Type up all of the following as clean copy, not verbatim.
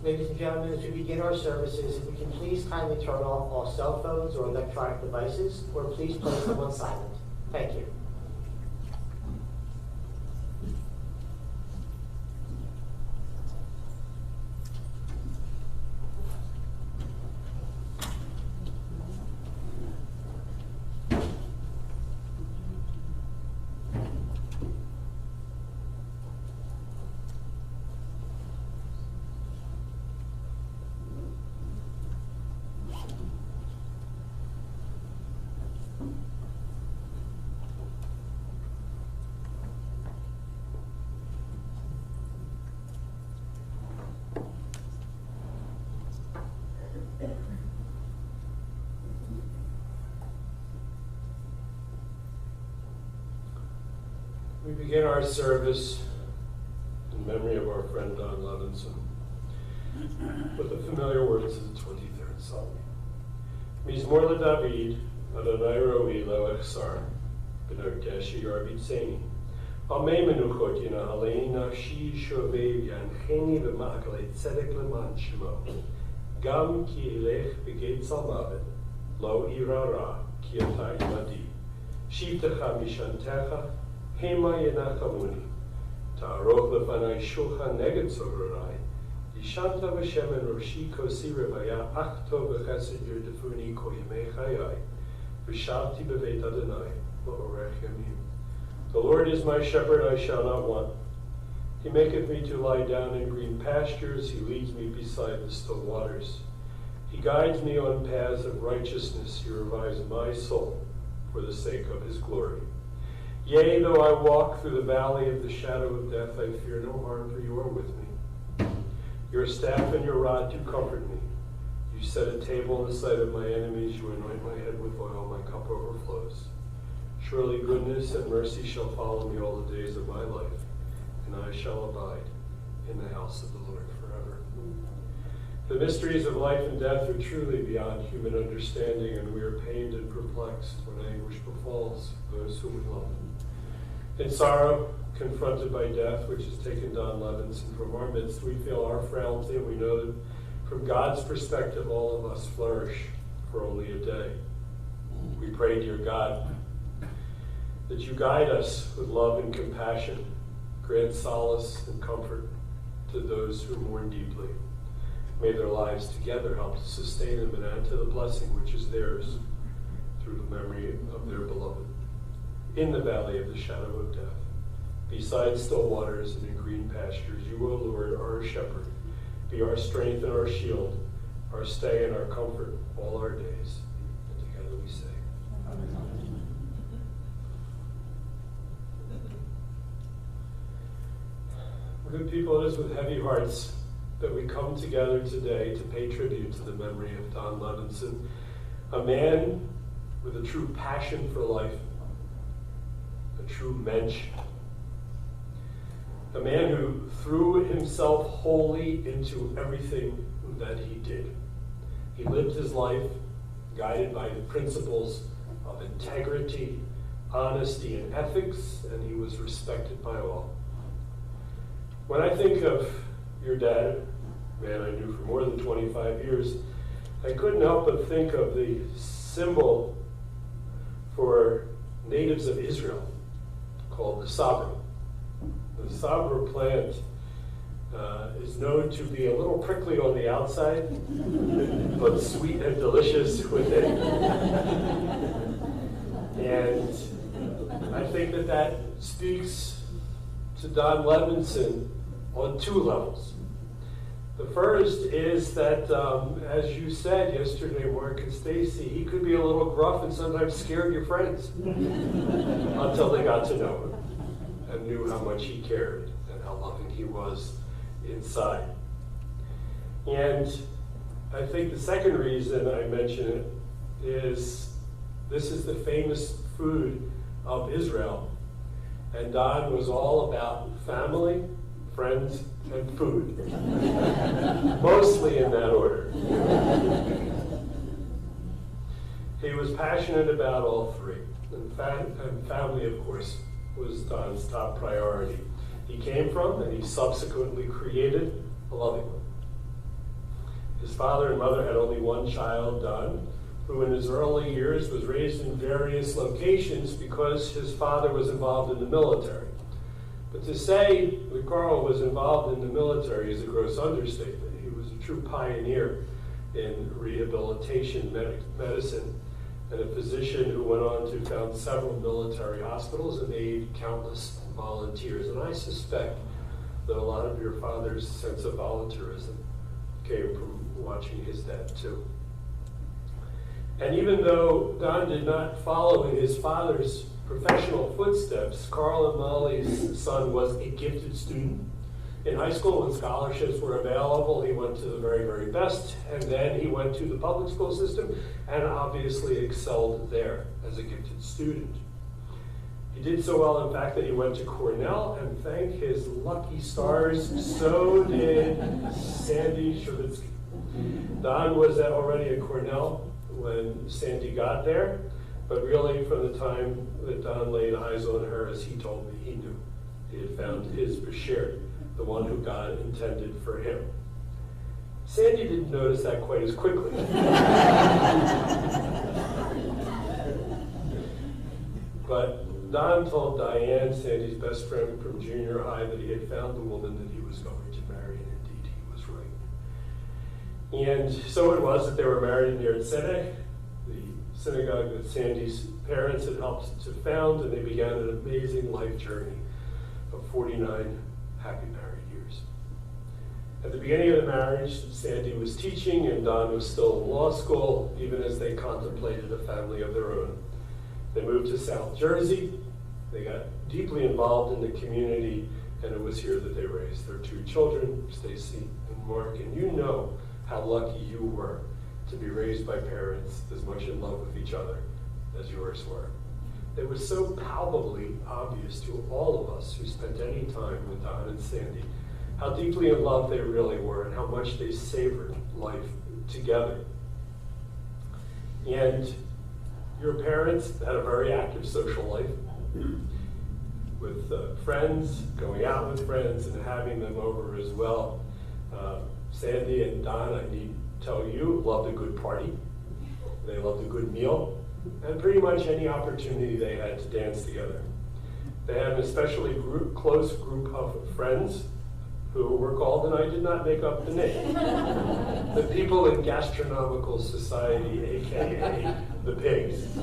Ladies and gentlemen, as we begin our services, if we can please kindly turn off all cell phones or electronic devices, or please place them on silent. Thank you. We begin our service in memory of of our friend Don Levenson with the familiar words of the 23rd Psalm. Mizmor LeDavid, Adonai Roi lo echsar, b'narkeshi yarbitzeni. Amei menuchot yinahaleni nafshi shovev yancheni v'ma'akalei tzedek leman shemo. Gam ki elech b'geit salmavet, lo irara ki ata imadi. Shivtecha mishantecha, hema yenachamuni. Ta'aroch lefanai shulchan neged soverai. Yishanta v'shem en roshi kosi revaya achto v'chesed yerdefuni ko yemei chayai. V'shavti b'veit Adonai la'orech yamim. The Lord is my shepherd, I shall not want. He maketh me to lie down in green pastures. He leads me beside the still waters. He guides me on paths of righteousness. He revives my soul for the sake of his glory. Yea, though I walk through the valley of the shadow of death, I fear no harm, for you are with me. Your staff and your rod do comfort me. You set a table in the sight of my enemies. You anoint my head with oil. My cup overflows. Surely goodness and mercy shall follow me all the days of my life, and I shall abide in the house of the Lord forever. The mysteries of life and death are truly beyond human understanding, and we are pained and perplexed when anguish befalls those whom we love. In sorrow, confronted by death, which has taken Don Levenson from our midst, we feel our frailty, and we know that from God's perspective, all of us flourish for only a day. We pray, dear God, that you guide us with love and compassion, grant solace and comfort to those who mourn deeply. May their lives together help to sustain them and add to the blessing which is theirs through the memory of their beloved. In the valley of the shadow of death, beside still waters and in green pastures, you, O Lord, are our shepherd. Be our strength and our shield, our stay and our comfort all our days. And together we say, Amen. Good people, it is with heavy hearts that we come together today to pay tribute to the memory of Don Levenson, a man with a true passion for life, a true mensch, a man who threw himself wholly into everything that he did. He lived his life guided by the principles of integrity, honesty, and ethics, and he was respected by all. When I think of your dad, man I knew for more than 25 years, I couldn't help but think of the symbol for natives of Israel called the sabra. The sabra plant is known to be a little prickly on the outside, but sweet and delicious within. And I think that speaks to Don Levenson on two levels. The first is that, as you said yesterday, Mark and Stacy, he could be a little gruff and sometimes scared your friends until they got to know him and knew how much he cared and how loving he was inside. And I think the second reason I mention it is this is the famous food of Israel. And Don was all about family, friends, and food. Mostly in that order. He was passionate about all three. And family, of course, was Don's top priority. He came from, and he subsequently created, a loving one. His father and mother had only one child, Don, who in his early years was raised in various locations because his father was involved in the military. But to say that Carl was involved in the military is a gross understatement. He was a true pioneer in rehabilitation medicine and a physician who went on to found several military hospitals and aid countless volunteers. And I suspect that a lot of your father's sense of volunteerism came from watching his dad too. And even though Don did not follow in his father's professional footsteps, Carl and Molly's son was a gifted student. In high school, when scholarships were available, he went to the very, very best, and then he went to the public school system and obviously excelled there as a gifted student. He did so well, in fact, that he went to Cornell, and thank his lucky stars, so did Sandy Shervitsky. Don was already at Cornell when Sandy got there, but really from the time that Don laid eyes on her, as he told me, he knew he had found his Bashir, the one who God intended for him. Sandy didn't notice that quite as quickly. But Don told Diane, Sandy's best friend from junior high, that he had found the woman that he was going to marry, and indeed he was right. And so it was that they were married in Ner Tzedek, the synagogue that Sandy's parents had helped to found, and they began an amazing life journey of 49 happy married years. At the beginning of the marriage, Sandy was teaching and Don was still in law school, even as they contemplated a family of their own. They moved to South Jersey. They got deeply involved in the community, and it was here that they raised their two children, Stacy and Mark. And you know how lucky you were to be raised by parents as much in love with each other as yours were. It was so palpably obvious to all of us who spent any time with Don and Sandy how deeply in love they really were and how much they savored life together. And your parents had a very active social life with friends, going out with friends, and having them over as well. Sandy and Don, I need to tell you, loved a good party. They loved a good meal, and pretty much any opportunity they had to dance together. They had an especially close group of friends who were called, and I did not make up the name, the People in Gastronomical Society, aka the Pigs.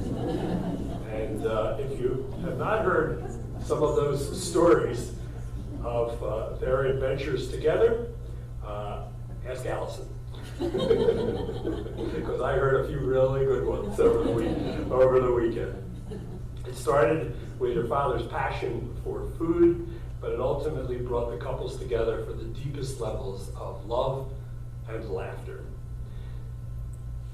And if you have not heard some of those stories of their adventures together, ask Allison. Because I heard a few really good ones over the weekend. It started with your father's passion for food, but it ultimately brought the couples together for the deepest levels of love and laughter.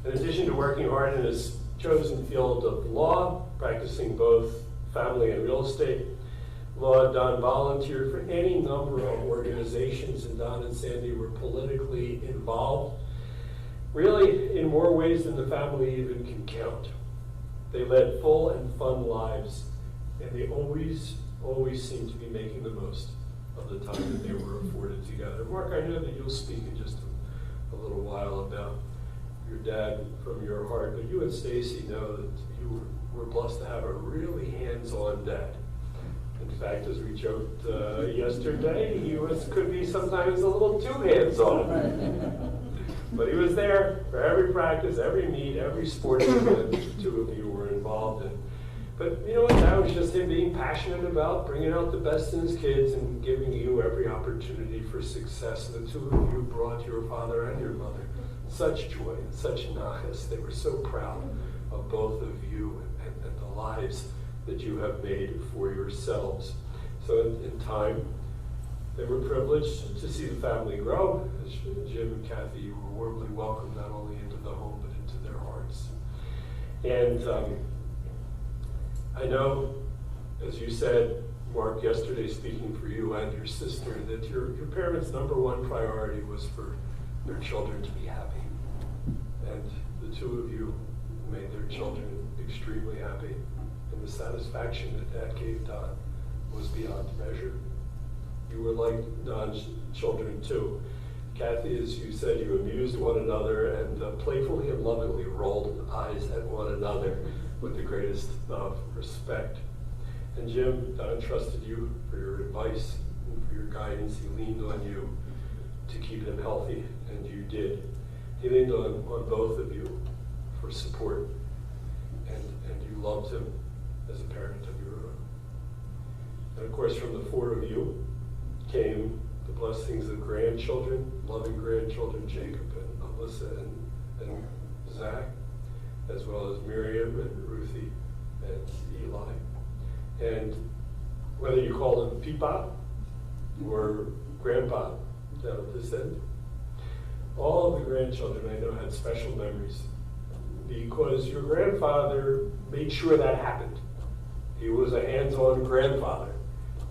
In addition to working hard in his chosen field of law, practicing both family and real estate law, Don volunteered for any number of organizations, and Don and Sandy were politically involved, really in more ways than the family even can count. They led full and fun lives, and they always seemed to be making the most of the time that they were afforded together. Mark, I know that you'll speak in just a little while about your dad from your heart, but you and Stacy know that you were blessed to have a really hands-on dad. In fact, as we joked yesterday, he could be sometimes a little too hands-on. But he was there for every practice, every meet, every sporting event that the two of you were involved in. But you know what, that was just him being passionate about bringing out the best in his kids and giving you every opportunity for success. And the two of you brought your father and your mother such joy and such nachas. They were so proud of both of you and the lives that you have made for yourselves. So in time, they were privileged to see the family grow. As Jim and Kathy, you were warmly welcomed not only into the home, but into their hearts. And I know, as you said, Mark, yesterday speaking for you and your sister, that your parents' number one priority was for their children to be happy. And the two of you made their children extremely happy. And the satisfaction that that gave Don was beyond measure. You were like Don's children too. Kathy, as you said, you amused one another and playfully and lovingly rolled eyes at one another with the greatest of respect. And Jim, Don trusted you for your advice and for your guidance. He leaned on you to keep him healthy, and you did. He leaned on both of you for support, and you loved him as a parent of your own. And of course, from the four of you came the blessings of grandchildren, loving grandchildren, Jacob and Alyssa and Zach, as well as Miriam and Ruthie and Eli. And whether you call them Peepa or Grandpa down at this end, all of the grandchildren I know had special memories because your grandfather made sure that happened. He was a hands-on grandfather.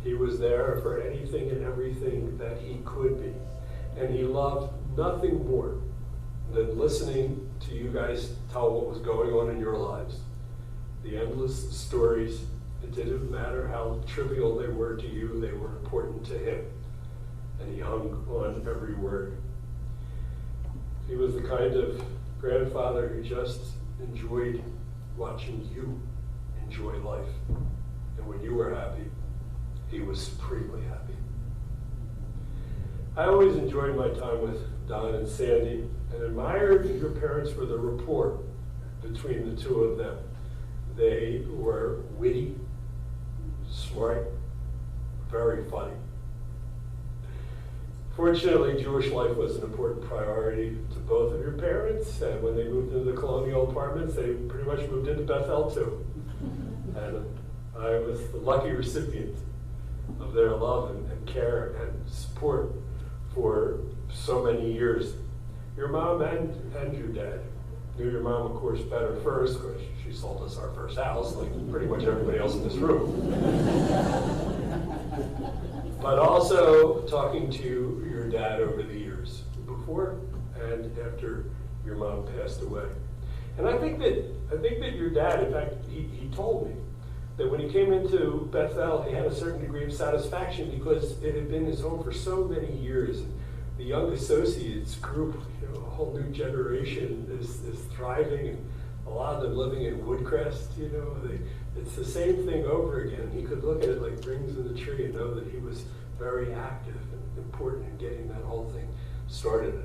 He was there for anything and everything that he could be. And he loved nothing more than listening to you guys tell what was going on in your lives. The endless stories, it didn't matter how trivial they were to you, they were important to him. And he hung on every word. He was the kind of grandfather who just enjoyed watching you enjoy life. And when you were happy, he was supremely happy. I always enjoyed my time with Don and Sandy and admired your parents for the rapport between the two of them. They were witty, smart, very funny. Fortunately, Jewish life was an important priority to both of your parents, and when they moved into the colonial apartments, they pretty much moved into Bethel too. And I was the lucky recipient of their love and care and support for so many years. Your mom and your dad knew your mom, of course, better first, because she sold us our first house, like pretty much everybody else in this room. But also talking to your dad over the years, before and after your mom passed away. And I think that your dad, in fact, he told me that when he came into Bethel, he had a certain degree of satisfaction because it had been his home for so many years. The young associates group, a whole new generation is thriving, and a lot of them living in Woodcrest, it's the same thing over again. He could look at it like rings in the tree and know that he was very active and important in getting that whole thing started. And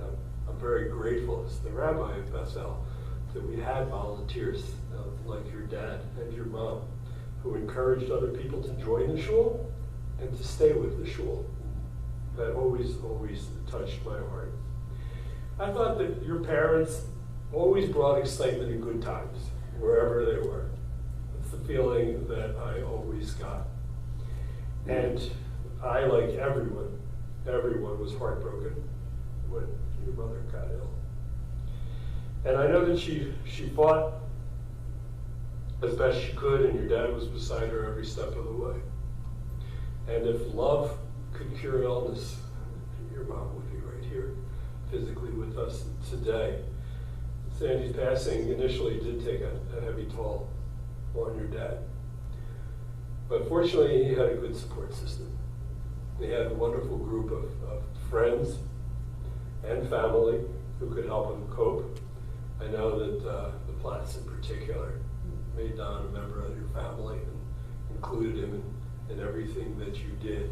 I'm very grateful as the rabbi of Bethel that we had volunteers like your dad and your mom who encouraged other people to join the shul and to stay with the shul. That always touched my heart. I thought that your parents always brought excitement and good times, wherever they were. That's the feeling that I always got. And I, like everyone was heartbroken when your mother got ill. And I know that she fought as best she could, and your dad was beside her every step of the way. And if love could cure illness, your mom would be right here physically with us today. Sandy's passing initially did take a heavy toll on your dad. But fortunately, he had a good support system. He had a wonderful group of friends and family who could help him cope. I know that the Platts in particular made Don a member of your family and included him in everything that you did.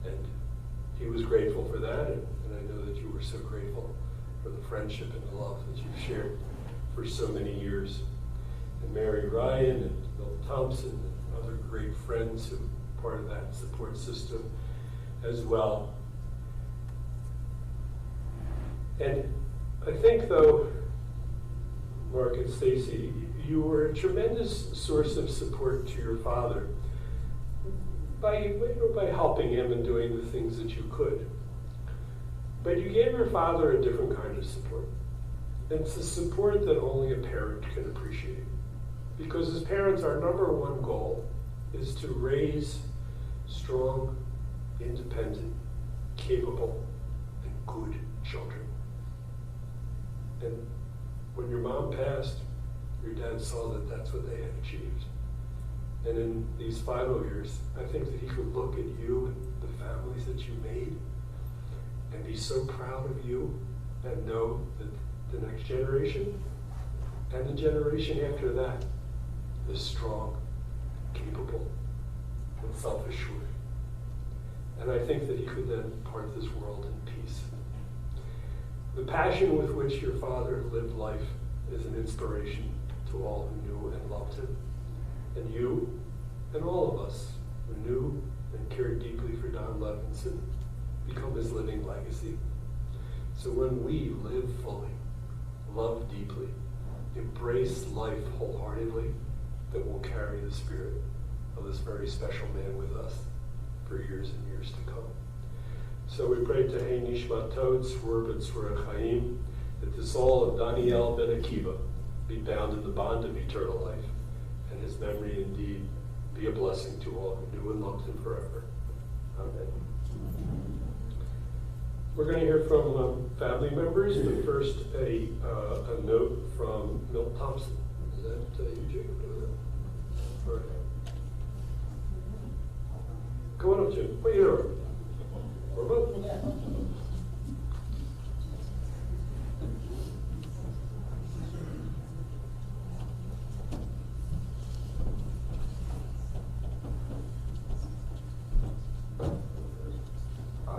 And he was grateful for that, and I know that you were so grateful for the friendship and the love that you've shared for so many years. And Mary Ryan and Bill Thompson and other great friends who were part of that support system as well. And I think, though, Mark and Stacy, you were a tremendous source of support to your father by helping him and doing the things that you could. But you gave your father a different kind of support. It's a support that only a parent can appreciate. Because as parents, our number one goal is to raise strong, independent, capable, and good children. And when your mom passed, your dad saw that that's what they had achieved. And in these final years, I think that he could look at you and the families that you made and be so proud of you and know that the next generation and the generation after that is strong, capable, and self-assured. And I think that he could then part this world in peace. The passion with which your father lived life is an inspiration to all who knew and loved him. And you and all of us who knew and cared deeply for Don Levenson become his living legacy. So when we live fully, love deeply, embrace life wholeheartedly, that will carry the spirit of this very special man with us for years and years to come. So we pray to Hein Nishmat Tod, Tzvur ben Tzvur Chaim, that the soul of Daniel ben Akiva be bound in the bond of eternal life, and his memory indeed be be a blessing to all who knew and loved him forever. Amen. We're going to hear from family members, but first a note from Milt Thompson. Is that you, Jacob? All right. Come on up, Jim. What are you doing? Or both?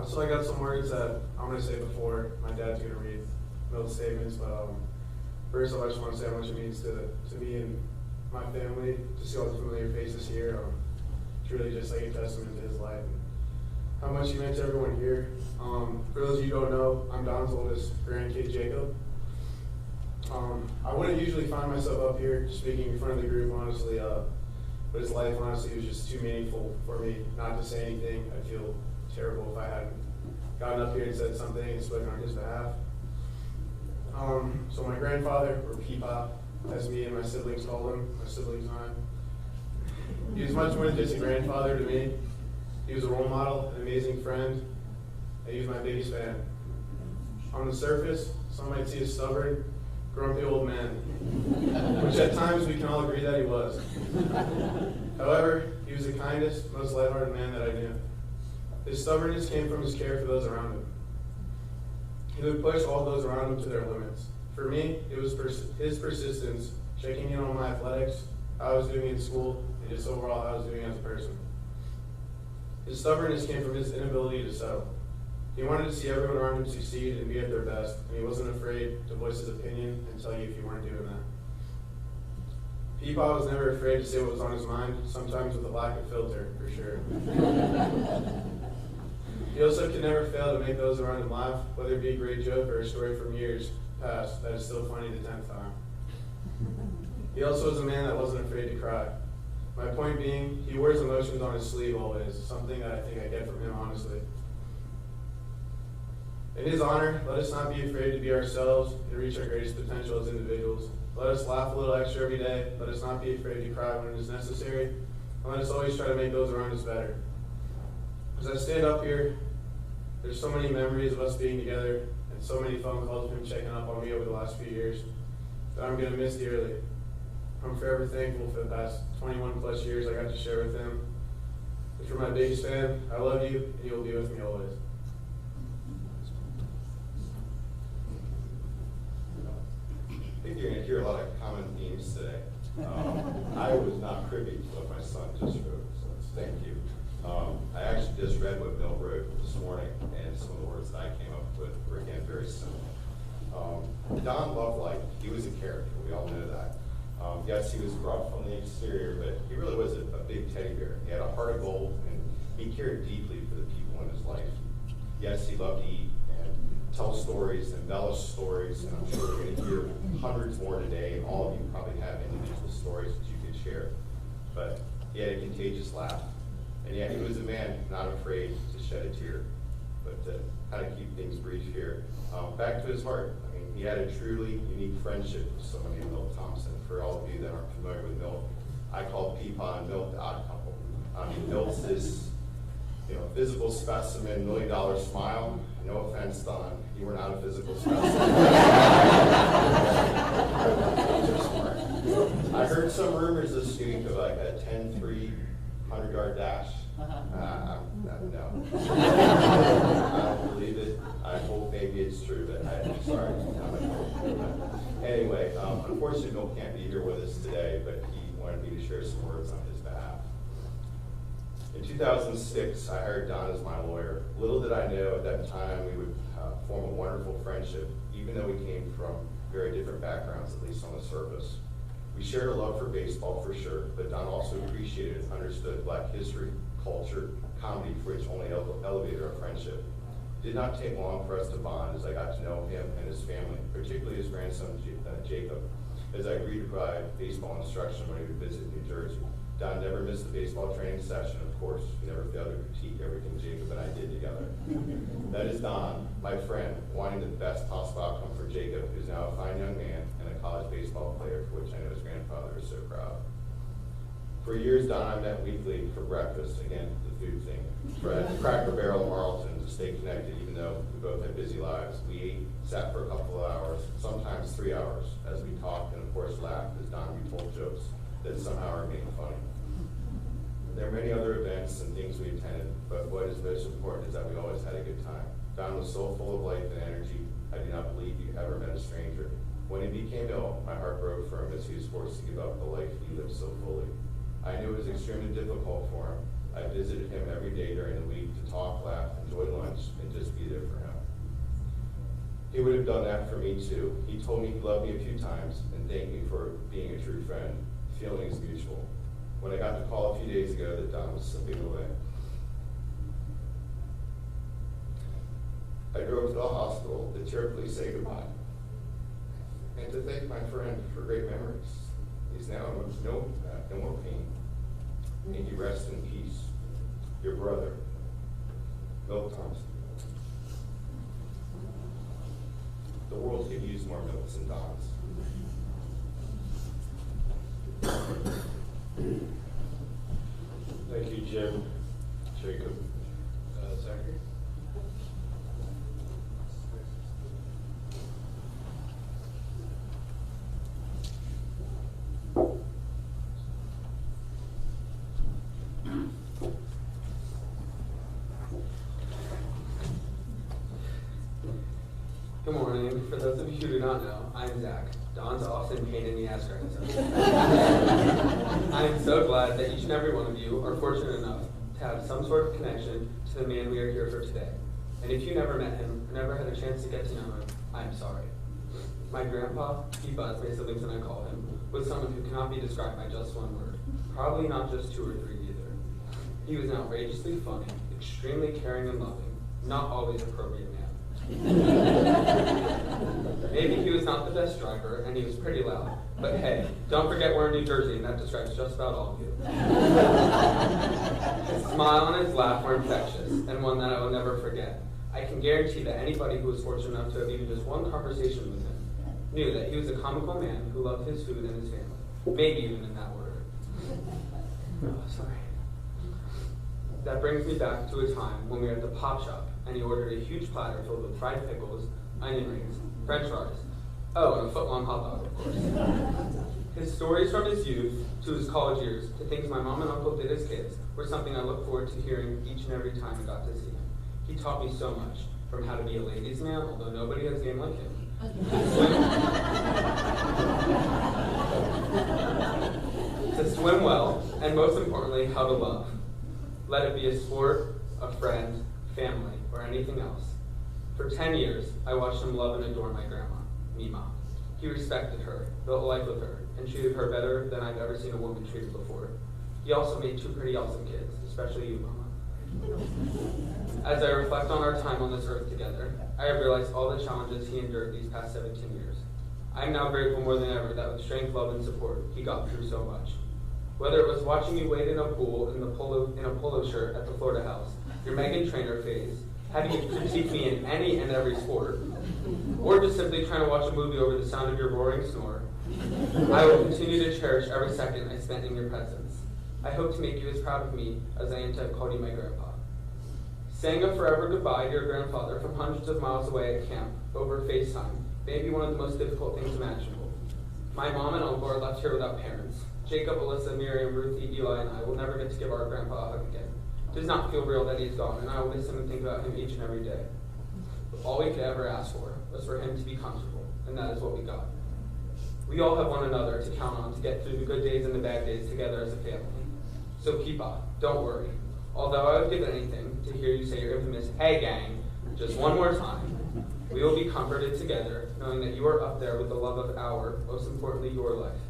So I got some words that I'm going to say before my dad's going to read Milt's statements, but first I just want to say how much it means to me and my family to see all the familiar faces here. It's really just like a testament to his life and how much he meant to everyone here. For those of you who don't know, I'm Don's oldest grandkid, Jacob. I wouldn't usually find myself up here speaking in front of the group, honestly, but his life honestly was just too meaningful for me not to say anything. I'd feel terrible if I hadn't gotten up here and said something and spoken on his behalf. So my grandfather, or Peepa, as me and my siblings call him, my siblings and I, he was much more than just a grandfather to me. He was a role model, an amazing friend, and he was my biggest fan. On the surface, some might see a stubborn, grumpy old man, which at times we can all agree that he was. However, he was the kindest, most lighthearted man that I knew. His stubbornness came from his care for those around him. He would push all those around him to their limits. For me, it was his persistence, checking in on my athletics, how I was doing in school, and just overall how I was doing as a person. His stubbornness came from his inability to settle. He wanted to see everyone around him succeed and be at their best, and he wasn't afraid to voice his opinion and tell you if you weren't doing that. Peepaw was never afraid to say what was on his mind, sometimes with a lack of filter, for sure. He also could never fail to make those around him laugh, whether it be a great joke or a story from years past that is still funny the 10th time. He also was a man that wasn't afraid to cry. My point being, he wears emotions on his sleeve always, something that I think I get from him, honestly. In his honor, let us not be afraid to be ourselves and reach our greatest potential as individuals. Let us laugh a little extra every day. Let us not be afraid to cry when it is necessary. And let us always try to make those around us better. As I stand up here, there's so many memories of us being together and so many phone calls of him checking up on me over the last few years that I'm going to miss dearly. I'm forever thankful for the past 21 plus years I got to share with him. If you're my biggest fan, I love you and you'll be with me always. I think you're going to hear a lot of common themes today. I was not privy to what my son just wrote, so thank you. I actually just read what Bill wrote this morning, and some of the words that I came up with were, again, very similar. Don loved life. He was a character. We all know that. Yes, he was rough on the exterior, but he really was a big teddy bear. He had a heart of gold, and he cared deeply for the people in his life. Yes, he loved to eat and tell stories, embellish stories, and I'm sure we're going to hear hundreds more today, and all of you probably have individual stories that you could share. But he had a contagious laugh. And yet he was a man not afraid to shed a tear. But to kind of keep things brief here, back to his heart. I mean, he had a truly unique friendship with someone named Milt Thompson. For all of you that aren't familiar with Milt, I call Peepaw and Milt the odd couple. I mean, Milt's this, physical specimen, $1 million smile. No offense, Don, you were not a physical specimen. I heard some rumors this week of like a 10-3 100-yard dash. No. I don't believe it. I hope maybe it's true, but I'm sorry. Anyway, unfortunately, Bill can't be here with us today, but he wanted me to share some words on his behalf. In 2006, I hired Don as my lawyer. Little did I know at that time we would form a wonderful friendship, even though we came from very different backgrounds, at least on the surface. We shared a love for baseball for sure, but Don also appreciated and understood Black history, culture, comedy, for which only elevated our friendship. It did not take long for us to bond as I got to know him and his family, particularly his grandson Jacob, as I agreed to provide baseball instruction when he would visit New Jersey. Don never missed a baseball training session, of course. He never failed to critique everything Jacob and I did together. That is Don, my friend, wanting the best possible outcome for Jacob, who's now a fine young man and a college baseball player, for which I know his grandfather is so proud. For years, Don and I met weekly for breakfast, again, the food thing. At the Cracker Barrel in Marlton to stay connected, even though we both had busy lives. We ate, sat for a couple of hours, sometimes 3 hours, as we talked and of course laughed as Don retold jokes that somehow remained funny. There are many other events and things we attended, but what is most important is that we always had a good time. Don was so full of life and energy, I do not believe you ever met a stranger. When he became ill, my heart broke for him as he was forced to give up the life he lived so fully. I knew it was extremely difficult for him. I visited him every day during the week to talk, laugh, enjoy lunch, and just be there for him. He would have done that for me too. He told me he loved me a few times and thanked me for being a true friend. The feeling is mutual. When I got the call a few days ago that Don was slipping away, I drove to the hospital to tearfully say goodbye and to thank my friend for great memories. He's now no more pain. May he rest in peace. Your brother, Milt Thompson. The world could use more Milts and Dons. Thank you, Jim. Jacob. Zachary? Good morning. For those of you who do not know, I'm Zach, Don's often pain in the ass grandson. I am so glad that each and every one of you are fortunate enough to have some sort of connection to the man we are here for today. And if you never met him, or never had a chance to get to know him, I'm sorry. My grandpa, Peepa, as my siblings and I call him, was someone who cannot be described by just one word. Probably not just 2 or 3 either. He was an outrageously funny, extremely caring and loving, not always appropriate man. Maybe he was not the best driver, and he was pretty loud. But hey, don't forget we're in New Jersey, and that describes just about all of you. His smile and his laugh were infectious, and one that I will never forget. I can guarantee that anybody who was fortunate enough to have even just one conversation with him knew that he was a comical man who loved his food and his family. Maybe even in that order. Oh, sorry. That brings me back to a time when we were at the pop shop, and he ordered a huge platter filled with fried pickles, onion rings, french fries, oh, and a foot-long hot dog, of course. His stories from his youth to his college years to things my mom and uncle did as kids were something I look forward to hearing each and every time I got to see him. He taught me so much, from how to be a ladies' man, although nobody has a name like him, to swim well, and most importantly, how to love. Let it be a sport, a friend, family, or anything else. For 10 years, I watched him love and adore my grandma, Mima. He respected her, built a life with her, and treated her better than I've ever seen a woman treated before. He also made 2 pretty awesome kids, especially you, Mama. As I reflect on our time on this earth together, I have realized all the challenges he endured these past 17 years. I am now grateful more than ever that with strength, love, and support, he got through so much. Whether it was watching me wade in a pool in a polo shirt at the Florida house, your Meghan Trainor phase, having you critique me in any and every sport, or just simply trying to watch a movie over the sound of your roaring snore, I will continue to cherish every second I spent in your presence. I hope to make you as proud of me as I am to have called you my grandpa. Saying a forever goodbye to your grandfather from hundreds of miles away at camp over FaceTime may be one of the most difficult things imaginable. My mom and uncle are left here without parents. Jacob, Alyssa, Miriam, Ruthie, Eli, and I will never get to give our grandpa a hug again. It does not feel real that he's gone, and I will miss him and think about him each and every day. But all we could ever ask for was for him to be comfortable, and that is what we got. We all have one another to count on to get through the good days and the bad days together as a family. So Peepa, don't worry. Although I would give anything to hear you say your infamous, "Hey gang," just one more time, we will be comforted together, knowing that you are up there with the love of our, most importantly, your life.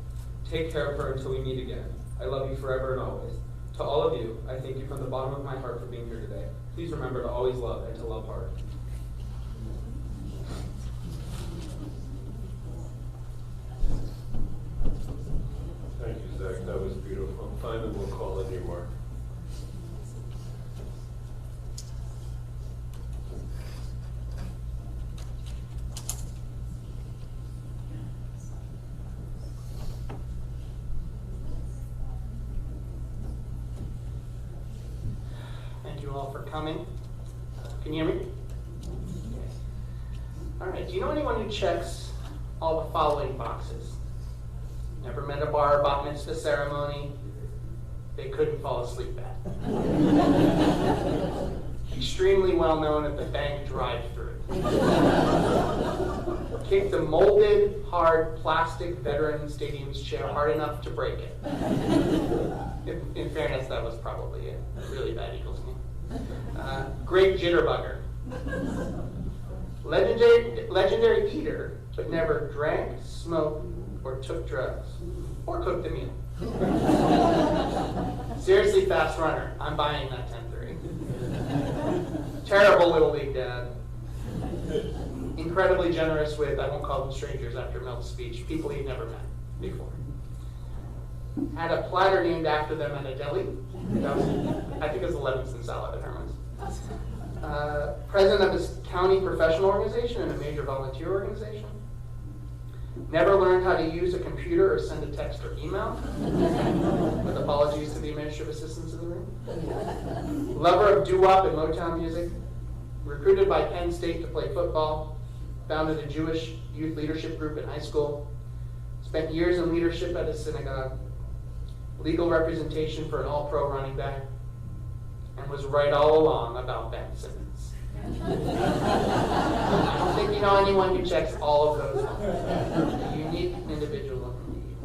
Take care of her until we meet again. I love you forever and always. To all of you, I thank you from the bottom of my heart for being here today. Please remember to always love and to love hard. Thank you, Zach. That was beautiful. Finally, we'll call in you, Mark. thank you all for coming. Can you hear me? All right, do you know anyone who checks all the following boxes? Never met a bar or bat mitzvah ceremony they couldn't fall asleep at. Extremely well known at the bank drive-thru. Kicked a molded, hard, plastic Veterans Stadium's chair hard enough to break it. In fairness, that was probably a really bad Eagles game. Great jitterbugger. Legendary eater, but never drank, smoked, or took drugs, or cooked a meal. Seriously fast runner. I'm buying that 10-3. Terrible Little League dad. Incredibly generous with, I won't call them strangers after Mel's speech, people he'd never met before. Had a platter named after them at a deli. I think it was the Levenson salad at Herman's. President of his county professional organization and a major volunteer organization. Never learned how to use a computer or send a text or email. With apologies to the administrative assistants in the room. Lover of doo-wop and Motown music. Recruited by Penn State to play football. Founded a Jewish youth leadership group in high school. Spent years in leadership at a synagogue. Legal representation for an all-pro running back. And was right all along about Ben Simmons. I don't think you know anyone who checks all of those boxes. A unique individual indeed.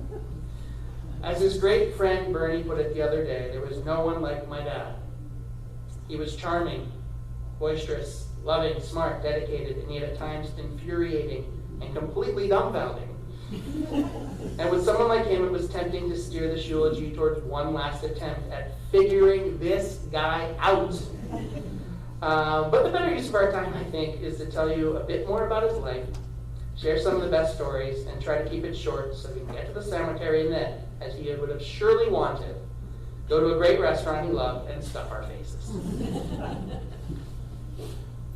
As his great friend Bernie put it the other day, there was no one like my dad. He was charming, boisterous, loving, smart, dedicated, and yet at times infuriating and completely dumbfounding. And with someone like him, it was tempting to steer this eulogy towards one last attempt at figuring this guy out. But the better use of our time, I think, is to tell you a bit more about his life, share some of the best stories, and try to keep it short so we can get to the cemetery and then, as he would have surely wanted, go to a great restaurant he loved and stuff our faces.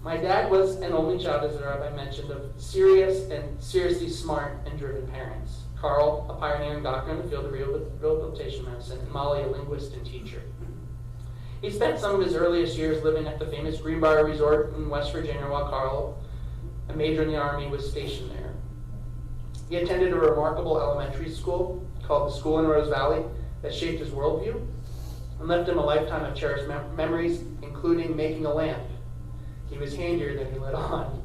My dad was an only child, as the rabbi mentioned, of seriously smart and driven parents. Carl, a pioneering doctor in the field of rehabilitation medicine, and Molly, a linguist and teacher. He spent some of his earliest years living at the famous Greenbrier Resort in West Virginia while Carl, a major in the Army, was stationed there. He attended a remarkable elementary school called the School in Rose Valley that shaped his worldview and left him a lifetime of cherished memories, including making a lamp. He was handier than he let on.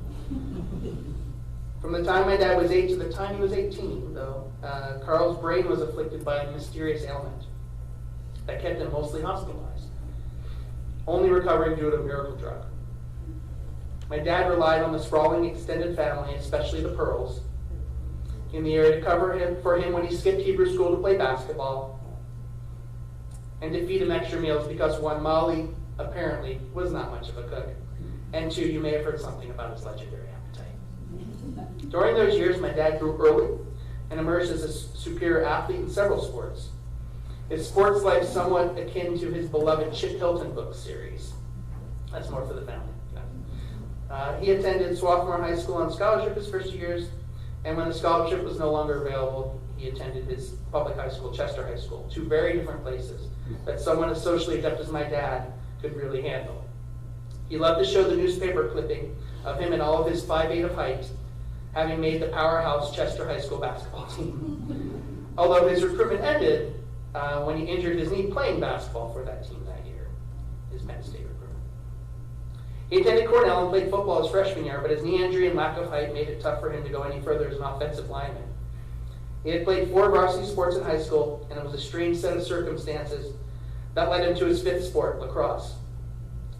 From the time my dad was 8 to the time he was 18, though, Carl's brain was afflicted by a mysterious ailment that kept him mostly hospitalized, only recovering due to a miracle drug. My dad relied on the sprawling extended family, especially the Pearls, in the area to cover for him when he skipped Hebrew school to play basketball, and to feed him extra meals because one, Molly apparently was not much of a cook, and two, you may have heard something about his legendary appetite. During those years, my dad grew early and emerged as a superior athlete in several sports. His sports life somewhat akin to his beloved Chip Hilton book series. That's more for the family. Yeah. He attended Swarthmore High School on scholarship his first years, and when the scholarship was no longer available, he attended his public high school, Chester High School, two very different places that someone as socially adept as my dad could really handle. He loved to show the newspaper clipping of him in all of his 5'8" of height, having made the powerhouse Chester High School basketball team. Although his recruitment ended when he injured his knee playing basketball for that team that year, his Penn State recruitment. He attended Cornell and played football his freshman year, but his knee injury and lack of height made it tough for him to go any further as an offensive lineman. He had played 4 varsity sports in high school, and it was a strange set of circumstances that led him to his 5th sport, lacrosse.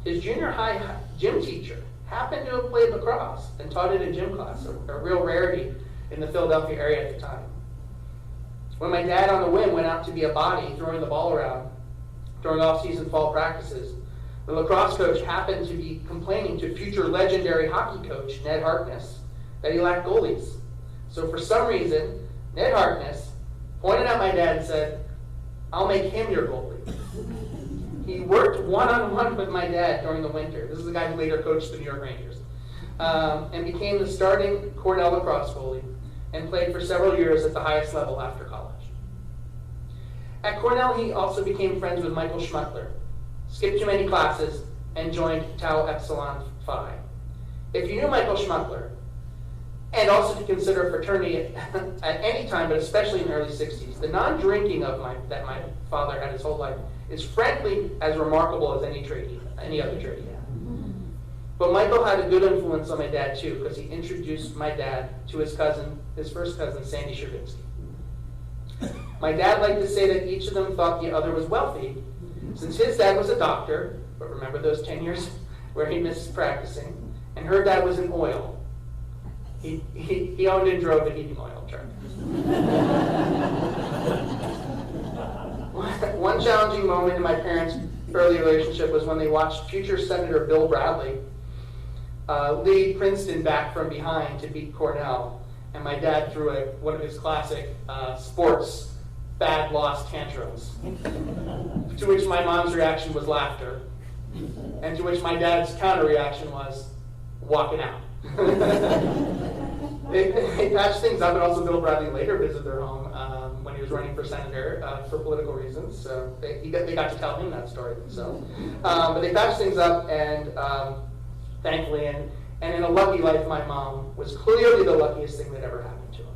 His junior high gym teacher happened to have played lacrosse and taught it in gym class, a real rarity in the Philadelphia area at the time. When my dad on a whim went out to be a body throwing the ball around during off-season fall practices, the lacrosse coach happened to be complaining to future legendary hockey coach Ned Harkness that he lacked goalies. So for some reason, Ned Harkness pointed at my dad and said, "I'll make him your goalie." He worked one-on-one with my dad during the winter. This is the guy who later coached the New York Rangers. And became the starting Cornell lacrosse goalie and played for several years at the highest level after college. At Cornell, he also became friends with Michael Schmuckler, skipped too many classes, and joined Tau Epsilon Phi. If you knew Michael Schmuckler, and also to consider a fraternity at any time, but especially in the early 60s, the non-drinking that my father had his whole life is frankly as remarkable as any other trait he had. But Michael had a good influence on my dad too, because he introduced my dad to his first cousin, Sandy Stravinsky. My dad liked to say that each of them thought the other was wealthy, since his dad was a doctor, but remember those 10 years where he missed practicing, and her dad was in oil. He owned and drove a heating oil truck. One challenging moment in my parents' early relationship was when they watched future Senator Bill Bradley lead Princeton back from behind to beat Cornell, and my dad threw one of his classic sports bad loss tantrums, to which my mom's reaction was laughter, and to which my dad's counter reaction was walking out. They patched things up, and also Bill Bradley later visited their home when he was running for senator for political reasons. So they got to tell him that story themselves. But they patched things up, and thankfully, and in a lucky life, my mom was clearly the luckiest thing that ever happened to him.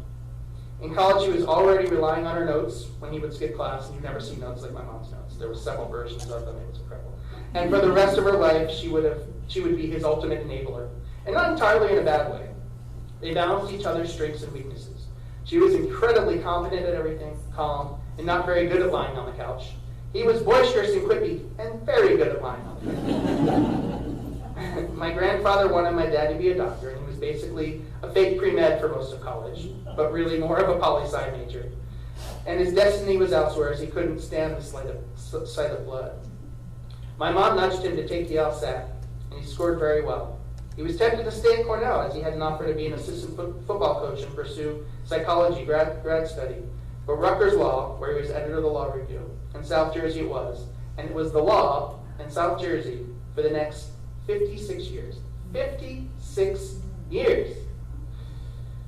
In college, she was already relying on her notes when he would skip class, and you never see notes like my mom's notes. There were several versions of them. It was incredible. And for the rest of her life, she would be his ultimate enabler, and not entirely in a bad way. They balanced each other's strengths and weaknesses. She was incredibly competent at everything, calm, and not very good at lying on the couch. He was boisterous and quippy, and very good at lying on the couch. My grandfather wanted my dad to be a doctor, and he was basically a fake pre-med for most of college, but really more of a poli-sci major. And his destiny was elsewhere, as he couldn't stand the sight of blood. My mom nudged him to take the LSAT, and he scored very well. He was tempted to stay at Cornell, as he had an offer to be an assistant football coach and pursue psychology grad study. But Rutgers Law, where he was editor of the Law Review, in South Jersey it was, and it was the law in South Jersey for the next 56 years. 56 years!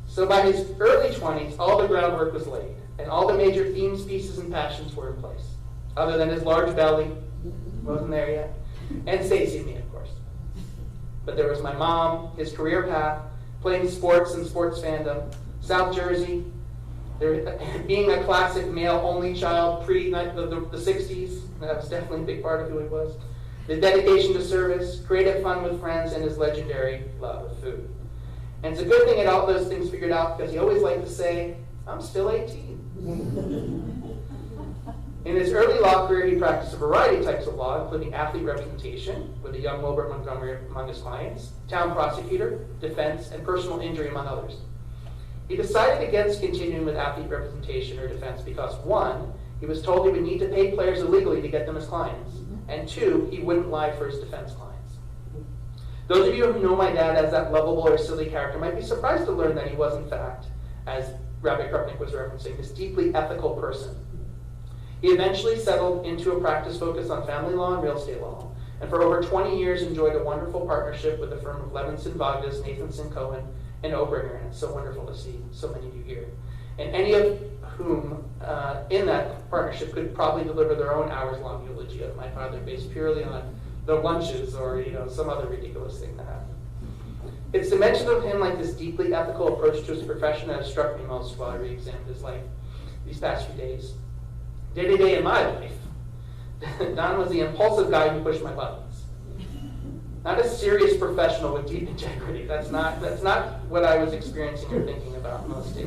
So by his early 20s, all the groundwork was laid, and all the major themes, pieces, and passions were in place. Other than his large belly, wasn't there yet, and Stacey and me, of course. But there was my mom, his career path, playing sports and sports fandom, South Jersey, being a classic male-only child pre the 60s. That was definitely a big part of who he was. The dedication to service, creative fun with friends, and his legendary love of food. And it's a good thing he had all those things figured out, because he always liked to say, "I'm still 18." In his early law career, he practiced a variety of types of law, including athlete representation with the young Wilbert Montgomery among his clients, town prosecutor, defense, and personal injury, among others. He decided against continuing with athlete representation or defense because, one, he was told he would need to pay players illegally to get them as clients, and two, he wouldn't lie for his defense clients. Those of you who know my dad as that lovable or silly character might be surprised to learn that he was, in fact, as Rabbi Krupnik was referencing, this deeply ethical person. He eventually settled into a practice focused on family law and real estate law, and for over 20 years enjoyed a wonderful partnership with the firm of Levenson, Bogdas, Nathanson, Cohen, and Obringer, and it's so wonderful to see so many of you here. And any of whom in that partnership could probably deliver their own hours-long eulogy of my father based purely on the lunches or some other ridiculous thing that happened. It's the mention of him like this deeply ethical approach to his profession that has struck me most while I re-examined his life these past few days. Day-to-day in my life, Don was the impulsive guy who pushed my buttons. Not a serious professional with deep integrity. That's not what I was experiencing or thinking about most days.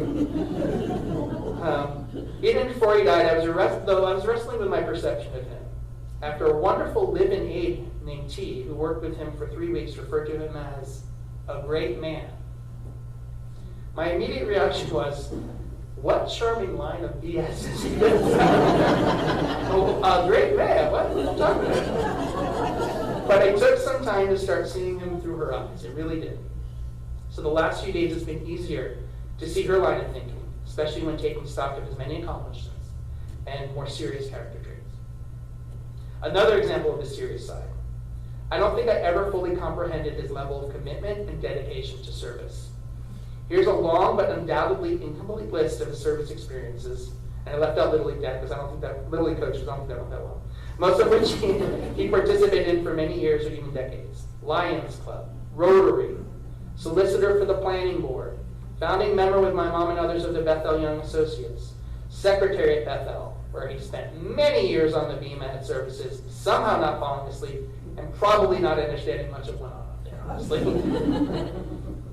Even before he died, I was wrestling with my perception of him. After a wonderful live-in aide named T, who worked with him for 3 weeks, referred to him as a great man. My immediate reaction was, what charming line of BS is he going to say? Oh, a great man, what are you talking about? But I took some time to start seeing him through her eyes. It really did. So the last few days it's been easier to see her line of thinking, especially when taking stock of his many accomplishments and more serious character traits. Another example of the serious side. I don't think I ever fully comprehended his level of commitment and dedication to service. Here's a long but undoubtedly incomplete list of his service experiences, and I left out Little League Dad because I don't think that Little League coaches don't think that went that well. most of which he participated in for many years or even decades. Lions Club, Rotary, solicitor for the planning board, founding member with my mom and others of the Bethel Young Associates, secretary at Bethel, where he spent many years on the beam at services, somehow not falling asleep, and probably not understanding much of what went on up there, honestly.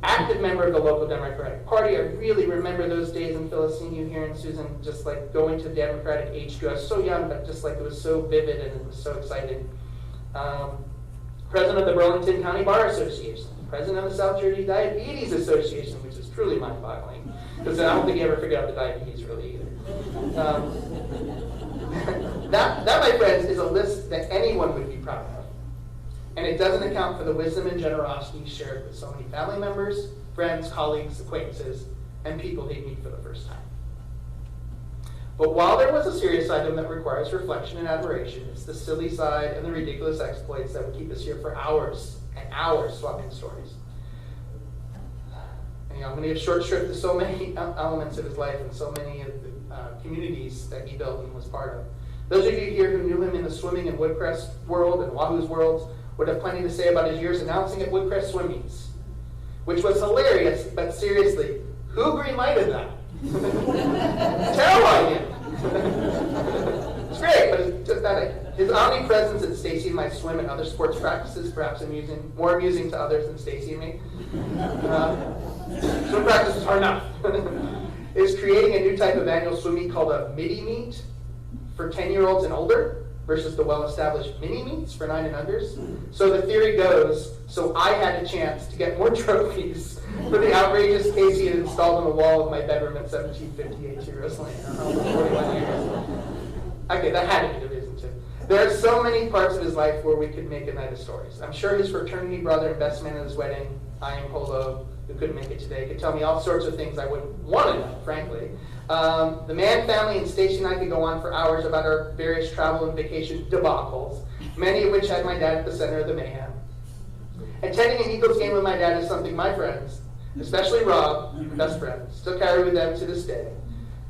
Active member of the local Democratic Party. I really remember those days in Phyllis, seeing you here and Susan, just like going to the Democratic HQ. I was so young, but just like it was so vivid and it was so exciting. President of the Burlington County Bar Association, president of the South Jersey Diabetes Association, which is truly mind-boggling, because I don't think you ever figured out the diabetes really either. That, my friends, is a list that anyone would be proud of. And it doesn't account for the wisdom and generosity shared with so many family members, friends, colleagues, acquaintances, and people he'd meet for the first time. But while there was a serious item that requires reflection and admiration, it's the silly side and the ridiculous exploits that would keep us here for hours and hours swapping stories. And, I'm going to give short shrift to so many elements of his life and so many of the communities that he built and was part of. Those of you here who knew him in the swimming and Woodcrest world and Wahoo's worlds would have plenty to say about his years announcing at Woodcrest swim meets, which was hilarious, but seriously, who greenlighted that? Terrible idea. It's great, but it's pathetic. His omnipresence at Stacy and my swim and other sports practices, perhaps more amusing to others than Stacy and me. Swim practices are enough. Is creating a new type of annual swim meet called a midi meet for 10-year-olds and older, versus the well-established mini meets for 9 and unders. So the theory goes, so I had a chance to get more trophies for the outrageous case he had installed on the wall of my bedroom at 1758 Heroes Lane. 41 years. Okay, that had to be the reason too. There are so many parts of his life where we could make a night of stories. I'm sure his fraternity brother and best man at his wedding, Ian Polo, who couldn't make it today, could tell me all sorts of things I wouldn't want to know, frankly. The Mann family and Stacy and I could go on for hours about our various travel and vacation debacles, many of which had my dad at the center of the mayhem. Attending an Eagles game with my dad is something my friends, especially Rob, my best friend, still carry with them to this day.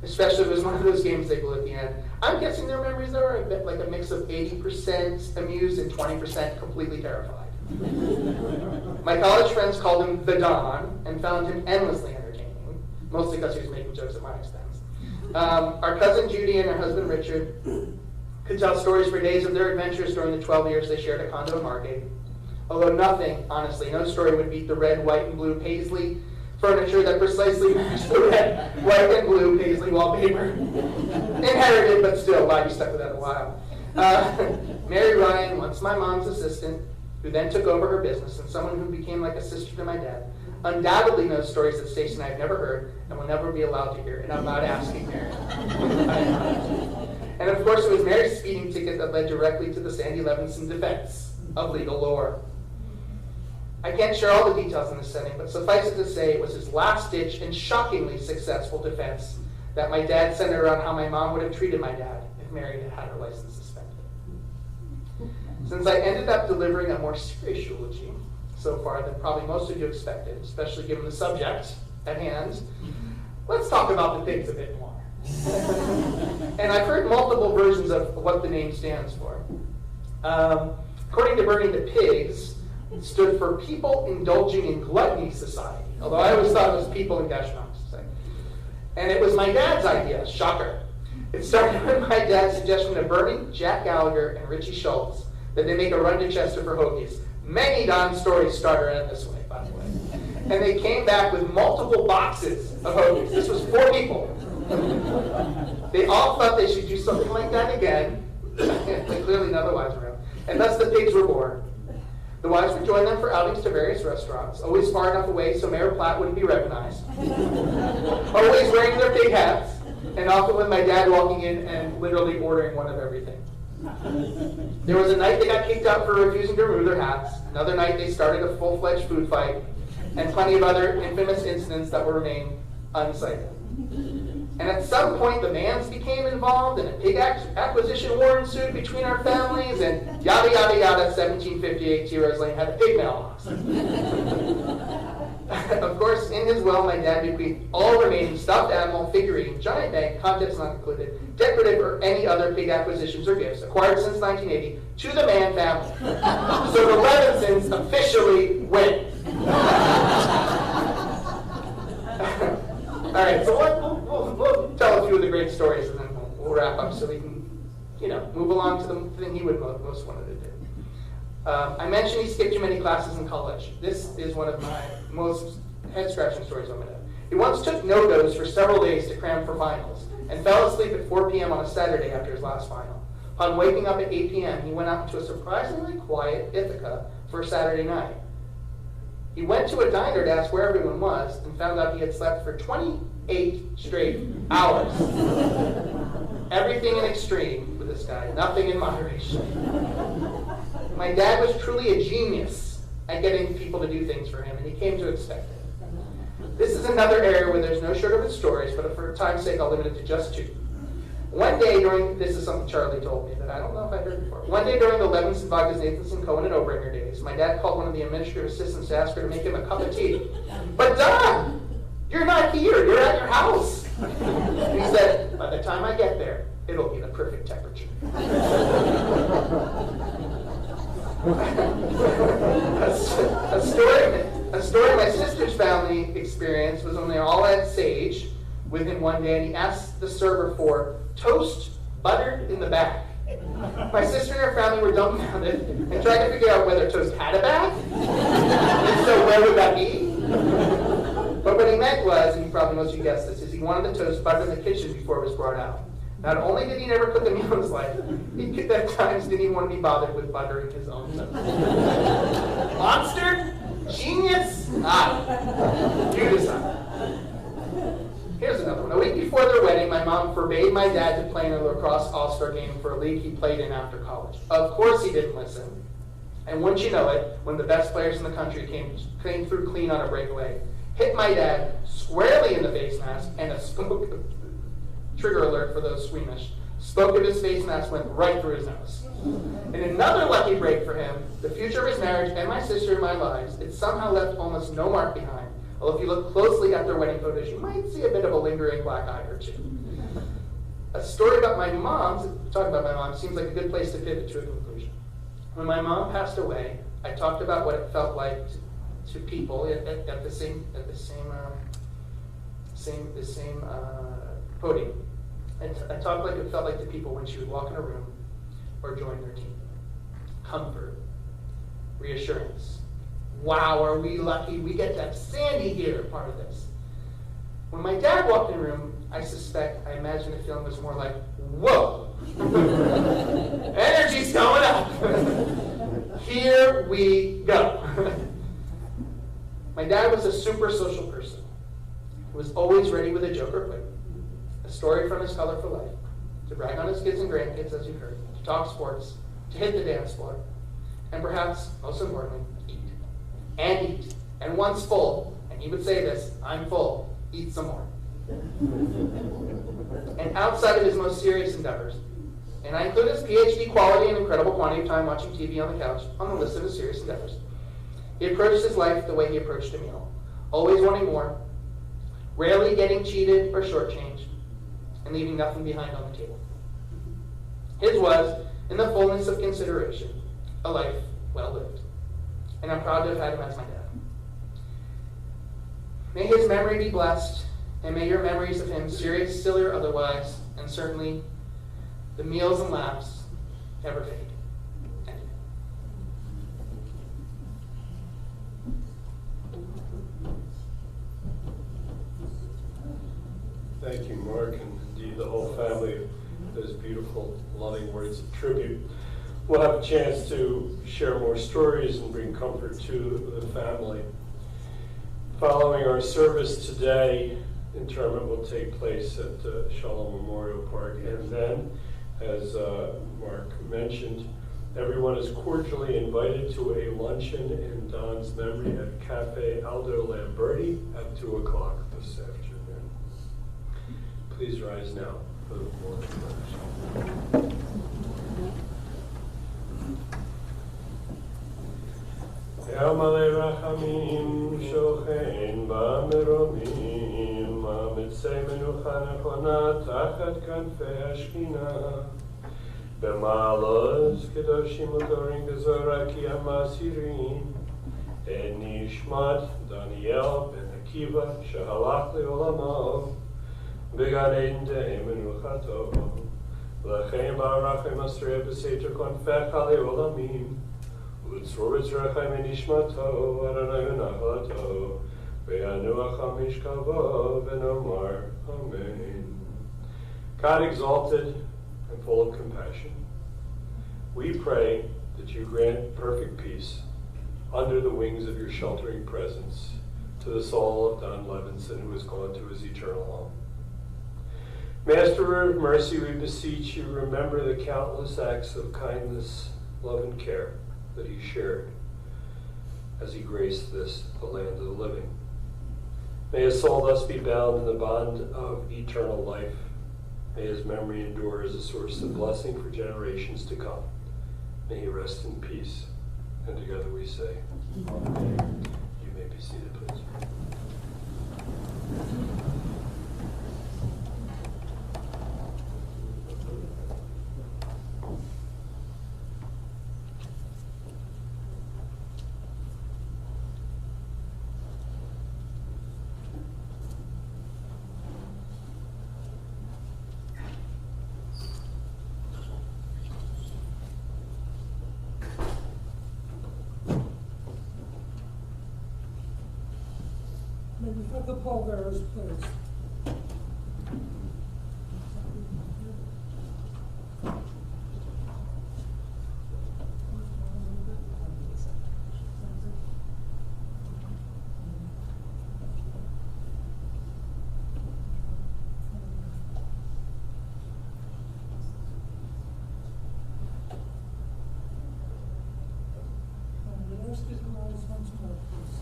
Especially if it was one of those games they blew at the end. I'm guessing their memories are a bit like a mix of 80% amused and 20% completely terrified. My college friends called him the Don and found him endlessly entertaining, mostly because he was making jokes at my expense. Our cousin Judy and her husband Richard could tell stories for days of their adventures during the 12 years they shared a condo in Margate. Although nothing, honestly, no story would beat the red, white, and blue paisley furniture that precisely matched the red, white, and blue paisley wallpaper. Inherited, but still, wow, you stuck with that a while. Mary Ryan, once my mom's assistant, who then took over her business, and someone who became like a sister to my dad, undoubtedly knows stories that Stacey and I have never heard and will never be allowed to hear, and I'm not asking Mary. And of course, it was Mary's speeding ticket that led directly to the Sandy Levenson defense of legal lore. I can't share all the details in this setting, but suffice it to say, it was his last-ditch and shockingly successful defense that my dad centered around how my mom would have treated my dad if Mary had had her license suspended. Since I ended up delivering a more serious eulogy so far than probably most of you expected, especially given the subject at hand, let's talk about the pigs a bit more. And I've heard multiple versions of what the name stands for. According to Bernie, the pigs stood for People Indulging in Gluttony Society, although I always thought it was People in Gastronomic Society. And it was my dad's idea, shocker. It started with my dad's suggestion to Bernie, Jack Gallagher, and Richie Schultz that they make a run to Chester for hoagies. Many Don stories started out this way, by the way. And they came back with multiple boxes of hoagies. This was 4 people. They all thought they should do something like that again. Clearly none of the wives were around. And thus the pigs were born. The wives would join them for outings to various restaurants, always far enough away so Mayor Platt wouldn't be recognized. Always wearing their pig hats, and often with my dad walking in and literally ordering one of everything. There was a night they got kicked out for refusing to remove their hats. Another night they started a full-fledged food fight, and plenty of other infamous incidents that will remain uncited. And at some point, the Manns became involved, and a pig acquisition war ensued between our families, and yada, yada, yada, 1758 T. Rose Lane had a pig mailbox. Of course, in his will, my dad bequeathed all remaining stuffed animal, figurine, giant bank, contents not included, decorative or any other pig acquisitions or gifts acquired since 1980 to the Mann family. So the Levensons officially win. All right, so we'll tell a few of the great stories and then we'll wrap up so we can, move along to the thing he would most wanted to do. I mentioned he skipped too many classes in college. This is one of my most head-scratching stories I'm going to have. He once took no-goes for several days to cram for finals and fell asleep at 4 p.m. on a Saturday after his last final. Upon waking up at 8 p.m., he went out into a surprisingly quiet Ithaca for a Saturday night. He went to a diner to ask where everyone was and found out he had slept for 28 straight hours. Everything in extreme with this guy, nothing in moderation. My dad was truly a genius at getting people to do things for him, and he came to expect it. This is another area where there's no shortage of stories, but for time's sake, I'll limit it to just 2. One day this is something Charlie told me that I don't know if I heard before. One day during the Levenson, Vargas, Nathanson, Cohen, and Obringer days, my dad called one of the administrative assistants to ask her to make him a cup of tea. But Don, you're not here, you're at your house. And he said, by the time I get there, it'll be the perfect temperature. A story my sister's family experienced was when they were all at Sage with him one day, and he asked the server for toast buttered in the bag. My sister and her family were dumbfounded and tried to figure out whether toast had a bag. And so where would that be? But what he meant was, and probably most of you guessed this, is he wanted the toast buttered in the kitchen before it was brought out. Not only did he never cook a meal in his life, he at times didn't even want to be bothered with buttering his own toast. Monster? Genius? You decide. Here's another one. A week before their wedding, my mom forbade my dad to play in a lacrosse all-star game for a league he played in after college. Of course he didn't listen. And wouldn't you know it, one of the best players in the country came through clean on a breakaway, hit my dad squarely in the face mask, and a trigger alert for those squeamish, spoke of his face mask went right through his nose. In another lucky break for him, the future of his marriage and my sister in my lives, it somehow left almost no mark behind. Although if you look closely at their wedding photos, you might see a bit of a lingering black eye or two. A story about my mom, talking about my mom, seems like a good place to pivot to a conclusion. When my mom passed away, I talked about what it felt like to people at the same podium. And I talked like it felt like to people when she would walk in a room or join their team. Comfort, reassurance. Wow, are we lucky we get to have Sandy here, part of this. When my dad walked in the room, I imagine the feeling was more like, whoa, energy's going up. Here we go. My dad was a super social person. He was always ready with a joke or quip, a story from his colorful life, to brag on his kids and grandkids, as you heard, to talk sports, to hit the dance floor, and perhaps, most importantly, eat. And eat. And once full, and he would say this, I'm full, eat some more. And outside of his most serious endeavors, and I include his PhD quality and incredible quantity of time watching TV on the couch on the list of his serious endeavors, he approached his life the way he approached a meal, always wanting more, rarely getting cheated or shortchanged, and leaving nothing behind on the table. His was, in the fullness of consideration, a life well lived. And I'm proud to have had him as my dad. May his memory be blessed, and may your memories of him, serious, silly, or otherwise, and certainly the meals and laughs, never fade. Thank you. Thank you, Mark, and indeed the whole family. Those beautiful, loving words of tribute. We'll have a chance to share more stories and bring comfort to the family. Following our service today, interment will take place at Shalom Memorial Park, and then, as Mark mentioned, everyone is cordially invited to a luncheon in Don's memory at Cafe Aldo Lamberti at 2 o'clock this afternoon. Please rise now for the morning prayers. Ya Malei Rachamim, שוכן במרומים, המצא מנוחה נכונה תחת כנפי השכינה. במעלות קדושים ודורים גזורה כי המסירים, את נשמת דניאל בן עקיבא שהלך לעולמו, בגן עדן תהא מנוחתו. לכן ברחם אסרה בסתר כנפיך לעולמים, ולצרור בצריך מנשמתו, אדוני ונחלתו, וינוח על משכבו, ונאמר Amen. God exalted and full of compassion, we pray that you grant perfect peace under the wings of your sheltering presence to the soul of Don Levenson, who has gone to his eternal home. Master of mercy, we beseech you, remember the countless acts of kindness, love, and care that he shared as he graced this, the land of the living. May his soul thus be bound in the bond of eternal life. May his memory endure as a source of blessing for generations to come. May he rest in peace. And together we say, Amen. You may be seated, please. May we have the pallbearers, please. And the rest is rise once more, please.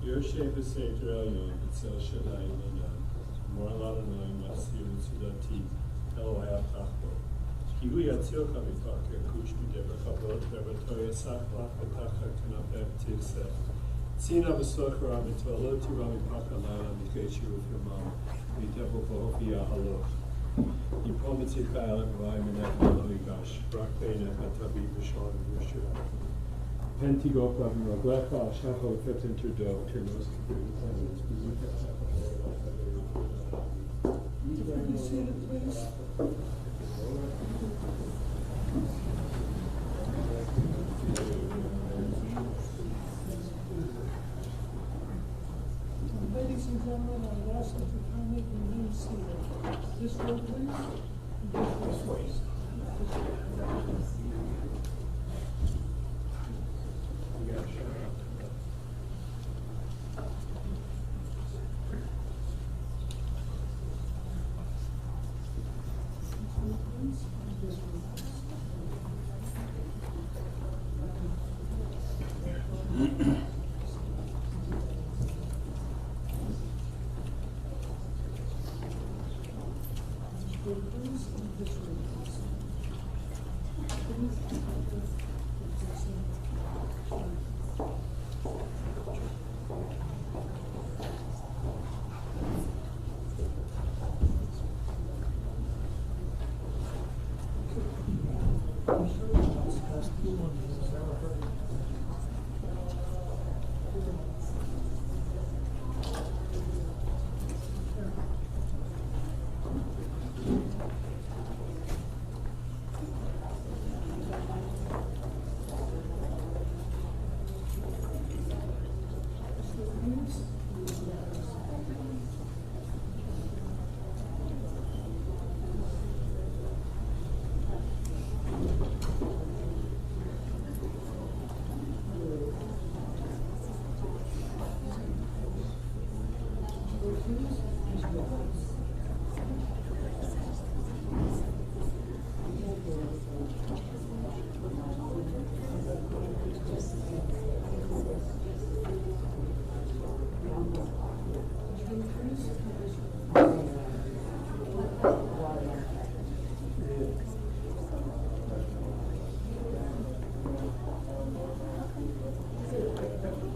Yoshe b'seiter elyon, b'tzel shaddai l'olam, mor l'adonai masir tzudati, Eloi atachbo. Ki hu yatzilcha mifakir kush mideva chavot, verbato yasach lach v'tachar kanapeh tivseh. Tzina v'socher amitva, lo tira mipaka laila, mikhechi ufirmam, v'itebo v'hofi yahaloch. Yipom etzicha el g'vai menet lo yigash, rak beinech atabi v'shon v'yeshua. Pentigo Plavim Raglecha, Shacho Ketin Turdo, Tirnos Be seated, please. Ladies and gentlemen, I would ask that you kindly remain seated. This way, please. This way.